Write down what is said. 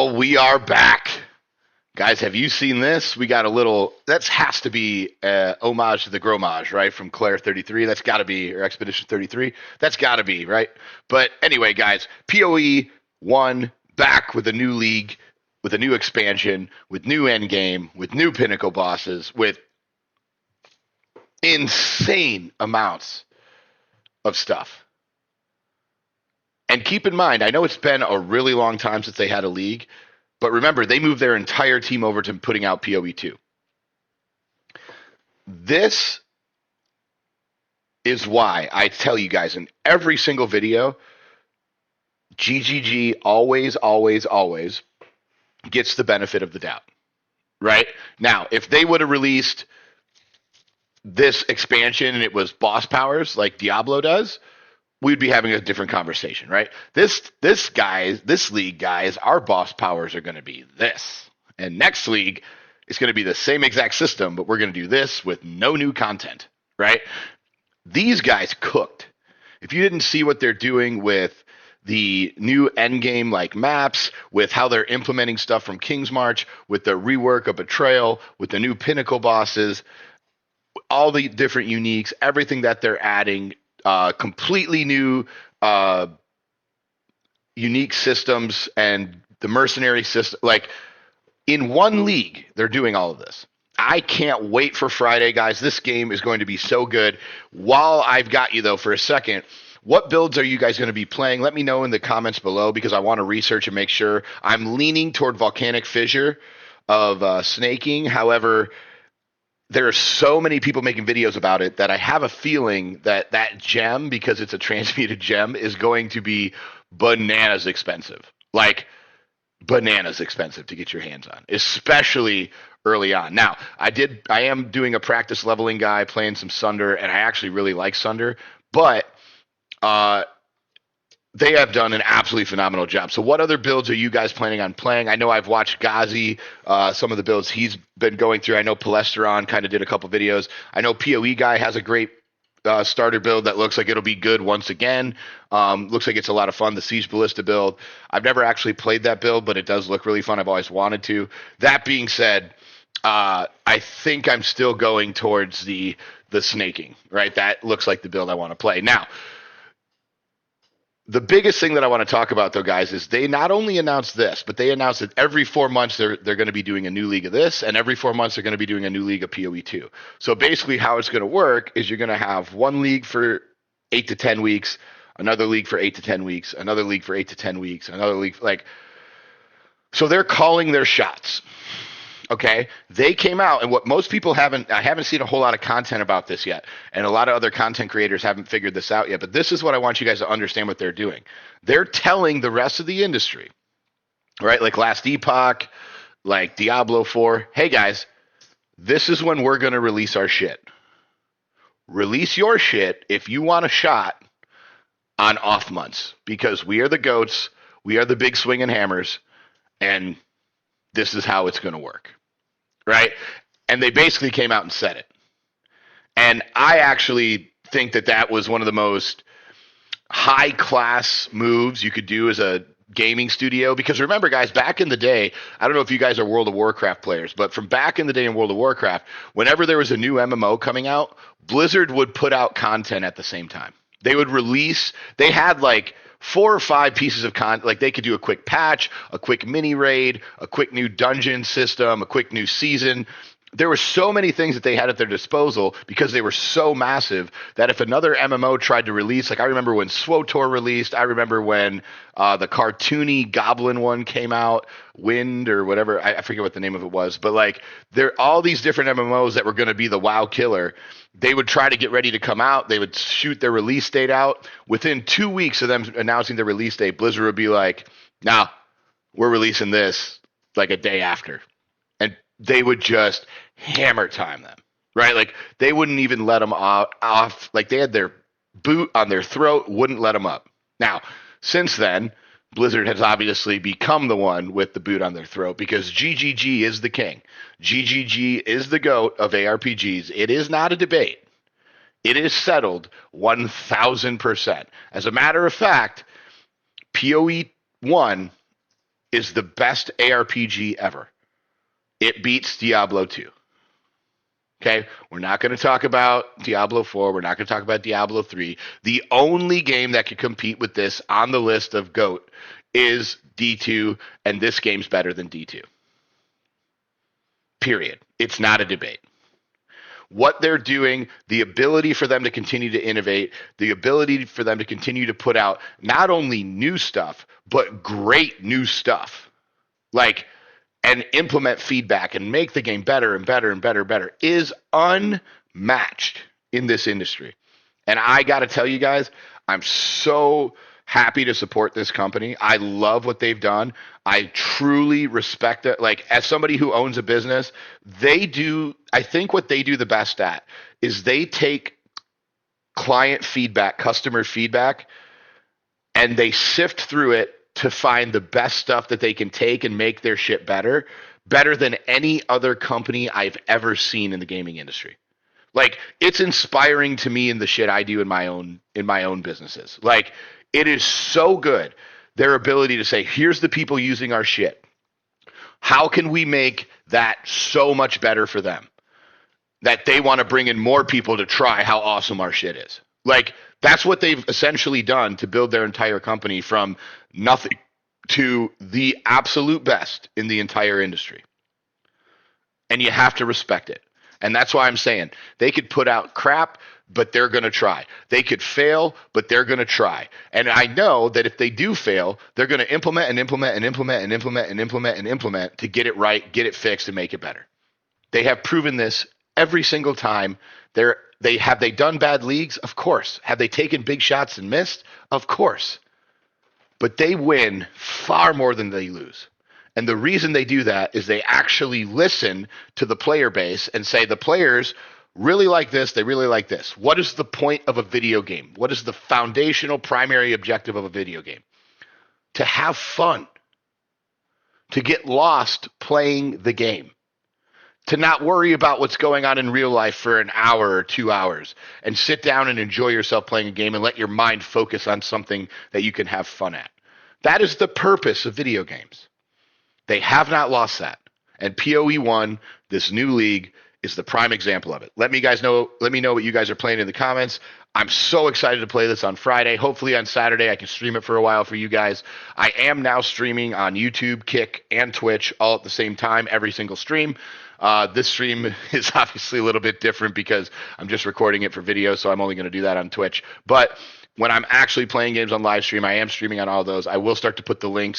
Well, we are back. Guys, have you seen this? We got a little, that has to be homage to the Gromage, right? From Claire 33. That's got to be, or Expedition 33. That's got to be, right? But anyway, guys, PoE 1 back with a new league, with a new expansion, with new endgame, with new pinnacle bosses, with insane amounts of stuff. And keep in mind, I know it's been a really long time since they had a league, but remember, they moved their entire team over to putting out PoE 2. This is why I tell you guys in every single video, GGG always gets the benefit of the doubt, right? Now, if they would have released this expansion and it was boss powers like Diablo does, we'd be having a different conversation, right? This league, guys, our boss powers are going to be this. And next league is going to be the same exact system, but we're going to do this with no new content, right? These guys cooked. If you didn't see what they're doing with the new endgame like maps, with how they're implementing stuff from King's March, with the rework of Betrayal, with the new pinnacle bosses, all the different uniques, everything that they're adding, completely new unique systems and the mercenary system. Like in one league, they're doing all of this. I can't wait for Friday, guys. This game is going to be so good. While I've got you, though, for a second, what builds are you guys going to be playing? Let me know in the comments below because I want to research and make sure. I'm leaning toward Volcanic Fissure of snaking. However, there are so many people making videos about it that I have a feeling that that gem, because it's a transmuted gem, is going to be bananas expensive. Like bananas expensive to get your hands on, especially early on. Now, I am doing a practice leveling guy, playing some Sunder, and I actually really like Sunder, but they have done an absolutely phenomenal job. So what other builds are you guys planning on playing? I know I've watched Ghazi, some of the builds he's been going through. I know Palestron kind of did a couple videos. I know PoE guy has a great starter build that looks like it'll be good once again. Looks like it's a lot of fun, the Siege Ballista build. I've never actually played that build, but it does look really fun. I've always wanted to. That being said, I think I'm still going towards the snaking, right? That looks like the build I want to play. Now, the biggest thing that I want to talk about, though, guys, is they not only announced this, but they announced that every 4 months they're going to be doing a new league of this, and every 4 months they're going to be doing a new league of PoE 2. So basically how it's going to work is you're going to have one league for 8 to 10 weeks, another league for 8 to 10 weeks, another league for 8 to 10 weeks, another league, so they're calling their shots. Okay, they came out, and what most people I haven't seen a whole lot of content about this yet, and a lot of other content creators haven't figured this out yet, but this is what I want you guys to understand what they're doing. They're telling the rest of the industry, right, like Last Epoch, like Diablo 4, hey guys, this is when we're going to release our shit. Release your shit if you want a shot on off months, because we are the goats, we are the big swinging hammers, and this is how it's going to work, right? And they basically came out and said it. And I actually think that that was one of the most high-class moves you could do as a gaming studio. Because remember, guys, back in the day, I don't know if you guys are World of Warcraft players, but from back in the day in World of Warcraft, whenever there was a new MMO coming out, Blizzard would put out content at the same time. They would release, they had like 4 or 5 pieces of content. Like they could do a quick patch, a quick mini raid, a quick new dungeon system, a quick new season. There were so many things that they had at their disposal because they were so massive that if another MMO tried to release, like I remember when SWTOR released, I remember when the cartoony Goblin one came out, Wind or whatever, I forget what the name of it was, but like there all these different MMOs that were going to be the WoW killer. They would try to get ready to come out. They would shoot their release date out. Within 2 weeks of them announcing their release date, Blizzard would be like, nah, we're releasing this like a day after. And they would just hammer time them, right? Like they wouldn't even let them off. Like they had their boot on their throat, wouldn't let them up. Now, since then, Blizzard has obviously become the one with the boot on their throat because GGG is the king. GGG is the GOAT of ARPGs. It is not a debate. It is settled 1,000%. As a matter of fact, PoE 1 is the best ARPG ever. It beats Diablo 2. Okay, we're not going to talk about Diablo 4. We're not going to talk about Diablo 3. The only game that can compete with this on the list of GOAT is D2, and this game's better than D2. Period. It's not a debate. What they're doing, the ability for them to continue to innovate, the ability for them to continue to put out not only new stuff, but great new stuff. Like, and implement feedback and make the game better and better and better and better is unmatched in this industry. And I got to tell you guys, I'm so happy to support this company. I love what they've done. I truly respect it. Like, as somebody who owns a business, I think what they do the best at is they take client feedback, customer feedback, and they sift through it to find the best stuff that they can take and make their shit better than any other company I've ever seen in the gaming industry. Like, it's inspiring to me in the shit I do in my own businesses. Like, it is so good, their ability to say, here's the people using our shit. How can we make that so much better for them that they want to bring in more people to try how awesome our shit is? Like, that's what they've essentially done to build their entire company from nothing to the absolute best in the entire industry. And you have to respect it. And that's why I'm saying they could put out crap, but they're going to try. They could fail, but they're going to try. And I know that if they do fail, they're going to implement and implement and implement and implement and implement and implement to get it right, get it fixed, and make it better. They have proven this every single time. Have they done bad leagues? Of course. Have they taken big shots and missed? Of course. But they win far more than they lose. And the reason they do that is they actually listen to the player base and say, the players really like this, they really like this. What is the point of a video game? What is the foundational primary objective of a video game? To have fun. To get lost playing the game. To not worry about what's going on in real life for an hour or 2 hours and sit down and enjoy yourself playing a game and let your mind focus on something that you can have fun at. That is the purpose of video games. They have not lost that. And PoE 1, this new league, is the prime example of it. Let me know what you guys are playing in the comments. I'm so excited to play this on Friday. Hopefully on Saturday I can stream it for a while for you guys. I am now streaming on YouTube, Kick, and Twitch all at the same time, every single stream. This stream is obviously a little bit different because I'm just recording it for video, so I'm only going to do that on Twitch. But when I'm actually playing games on live stream, I am streaming on all those. I will start to put the links